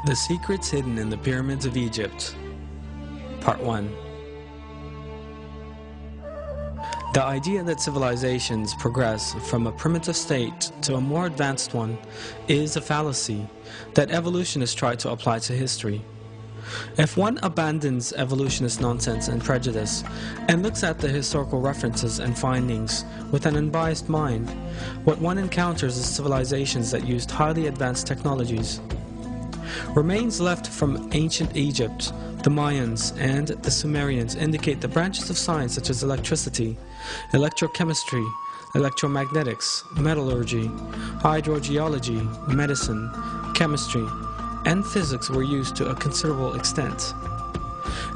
The Secrets Hidden in the Pyramids of Egypt. Part 1. The idea that civilizations progress from a primitive state to a more advanced one is a fallacy that evolutionists try to apply to history. If one abandons evolutionist nonsense and prejudice and looks at the historical references and findings with an unbiased mind, what one encounters is civilizations that used highly advanced technologies. Remains left from ancient Egypt, the Mayans, and the Sumerians indicate the branches of science such as electricity, electrochemistry, electromagnetics, metallurgy, hydrogeology, medicine, chemistry, and physics were used to a considerable extent.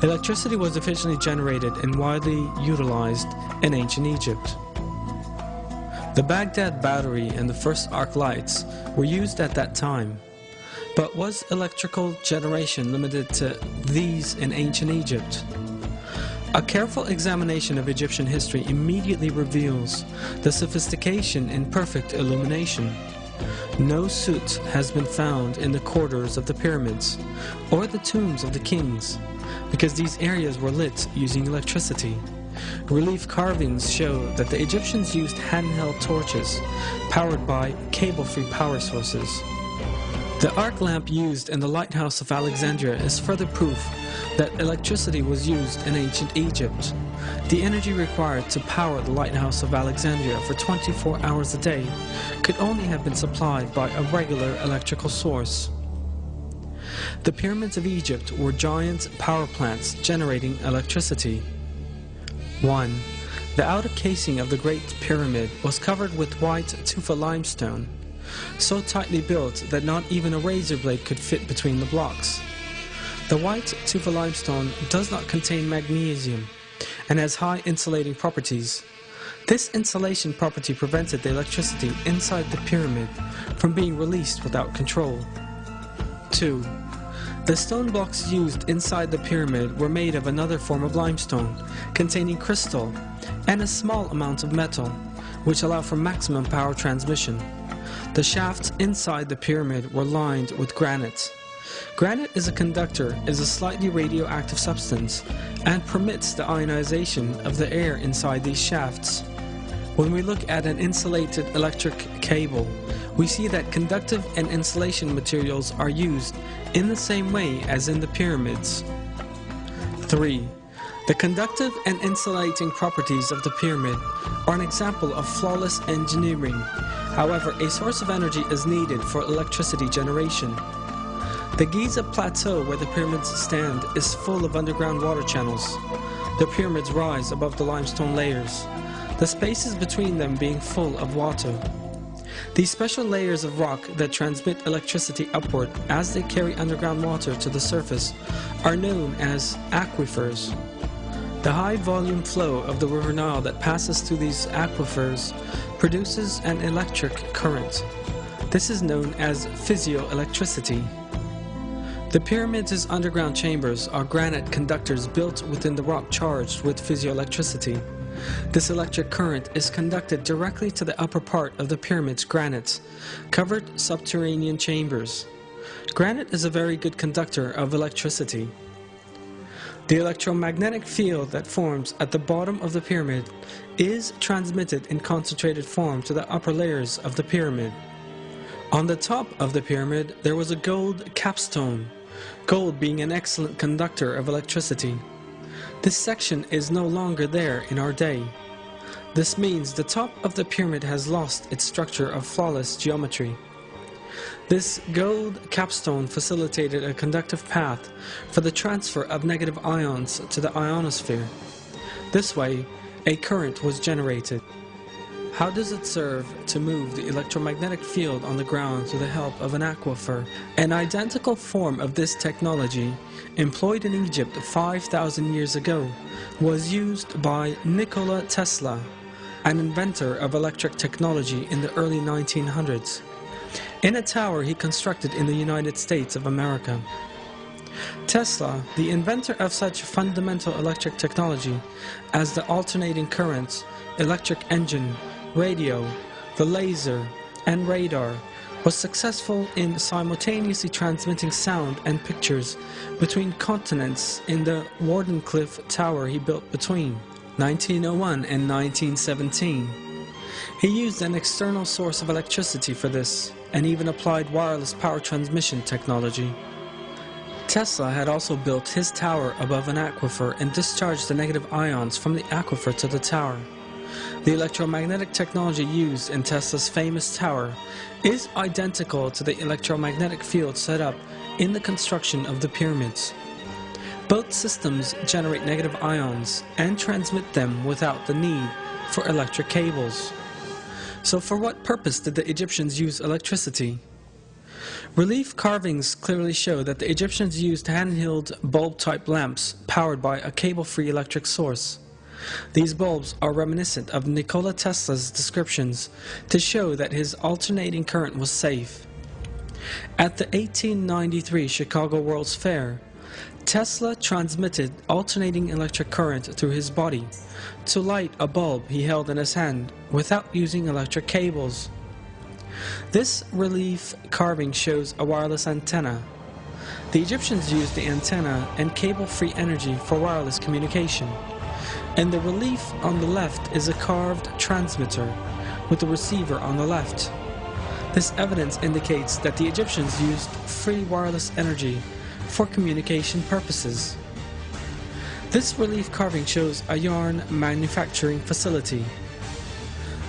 Electricity was efficiently generated and widely utilized in ancient Egypt. The Baghdad battery and the first arc lights were used at that time. But was electrical generation limited to these in ancient Egypt? A careful examination of Egyptian history immediately reveals the sophistication in perfect illumination. No soot has been found in the corridors of the pyramids or the tombs of the kings, because these areas were lit using electricity. Relief carvings show that the Egyptians used handheld torches powered by cable-free power sources. The arc lamp used in the lighthouse of Alexandria is further proof that electricity was used in ancient Egypt. The energy required to power the lighthouse of Alexandria for 24 hours a day could only have been supplied by a regular electrical source. The pyramids of Egypt were giant power plants generating electricity. 1. The outer casing of the Great Pyramid was covered with white tufa limestone, so tightly built that not even a razor blade could fit between the blocks. The white tufa limestone does not contain magnesium and has high insulating properties. This insulation property prevented the electricity inside the pyramid from being released without control. 2. The stone blocks used inside the pyramid were made of another form of limestone containing crystal and a small amount of metal, which allow for maximum power transmission. The shafts inside the pyramid were lined with granite. Granite is a slightly radioactive substance and permits the ionization of the air inside these shafts. When we look at an insulated electric cable, we see that conductive and insulation materials are used in the same way as in the pyramids. 3. The conductive and insulating properties of the pyramid are an example of flawless engineering. However, a source of energy is needed for electricity generation. The Giza Plateau, where the pyramids stand, is full of underground water channels. The pyramids rise above the limestone layers, the spaces between them being full of water. These special layers of rock that transmit electricity upward as they carry underground water to the surface are known as aquifers. The high volume flow of the River Nile that passes through these aquifers produces an electric current. This is known as physioelectricity. The pyramids' underground chambers are granite conductors built within the rock charged with physioelectricity. This electric current is conducted directly to the upper part of the pyramid's granite, covered subterranean chambers. Granite is a very good conductor of electricity. The electromagnetic field that forms at the bottom of the pyramid is transmitted in concentrated form to the upper layers of the pyramid. On the top of the pyramid there was a gold capstone, gold being an excellent conductor of electricity. This section is no longer there in our day. This means the top of the pyramid has lost its structure of flawless geometry. This gold capstone facilitated a conductive path for the transfer of negative ions to the ionosphere. This way, a current was generated. How does it serve to move the electromagnetic field on the ground through the help of an aquifer? An identical form of this technology, employed in Egypt 5,000 years ago, was used by Nikola Tesla, an inventor of electric technology in the early 1900s. In a tower he constructed in the United States of America. Tesla, the inventor of such fundamental electric technology as the alternating current, electric engine, radio, the laser, and radar, was successful in simultaneously transmitting sound and pictures between continents in the Wardenclyffe Tower he built between 1901 and 1917. He used an external source of electricity for this, and even applied wireless power transmission technology. Tesla had also built his tower above an aquifer and discharged the negative ions from the aquifer to the tower. The electromagnetic technology used in Tesla's famous tower is identical to the electromagnetic field set up in the construction of the pyramids. Both systems generate negative ions and transmit them without the need for electric cables. So for what purpose did the Egyptians use electricity? Relief carvings clearly show that the Egyptians used hand-held bulb-type lamps powered by a cable-free electric source. These bulbs are reminiscent of Nikola Tesla's descriptions to show that his alternating current was safe. At the 1893 Chicago World's Fair, Tesla transmitted alternating electric current through his body to light a bulb he held in his hand without using electric cables. This relief carving shows a wireless antenna. The Egyptians used the antenna and cable-free energy for wireless communication. And the relief on the left is a carved transmitter with the receiver on the left. This evidence indicates that the Egyptians used free wireless energy for communication purposes. This relief carving shows a yarn manufacturing facility.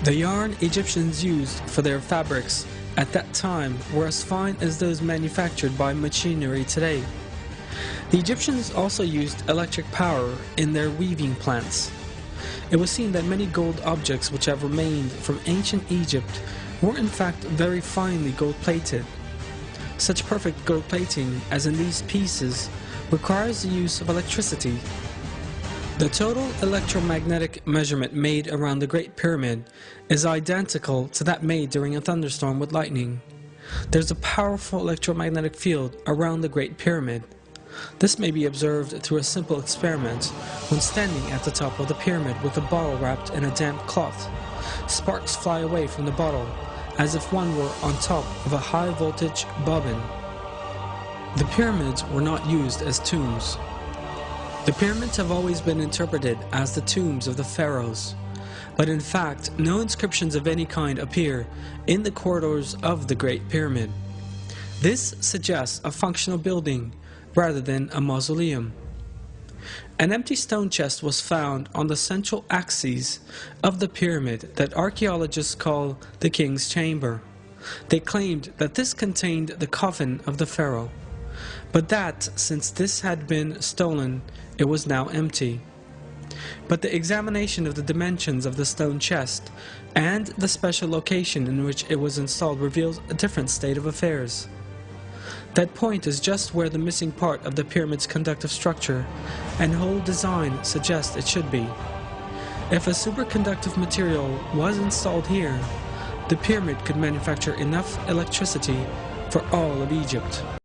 The yarn Egyptians used for their fabrics at that time were as fine as those manufactured by machinery today. The Egyptians also used electric power in their weaving plants. It was seen that many gold objects which have remained from ancient Egypt were in fact very finely gold-plated. Such perfect gold plating as in these pieces requires the use of electricity. The total electromagnetic measurement made around the Great Pyramid is identical to that made during a thunderstorm with lightning. There's a powerful electromagnetic field around the Great Pyramid. This may be observed through a simple experiment when standing at the top of the pyramid with a bottle wrapped in a damp cloth. Sparks fly away from the bottle as if one were on top of a high-voltage bobbin. The pyramids were not used as tombs. The pyramids have always been interpreted as the tombs of the pharaohs, but in fact no inscriptions of any kind appear in the corridors of the Great Pyramid. This suggests a functional building rather than a mausoleum. An empty stone chest was found on the central axis of the pyramid that archaeologists call the King's Chamber. They claimed that this contained the coffin of the pharaoh, but that since this had been stolen, it was now empty. But the examination of the dimensions of the stone chest and the special location in which it was installed reveals a different state of affairs. That point is just where the missing part of the pyramid's conductive structure and whole design suggests it should be. If a superconductive material was installed here, the pyramid could manufacture enough electricity for all of Egypt.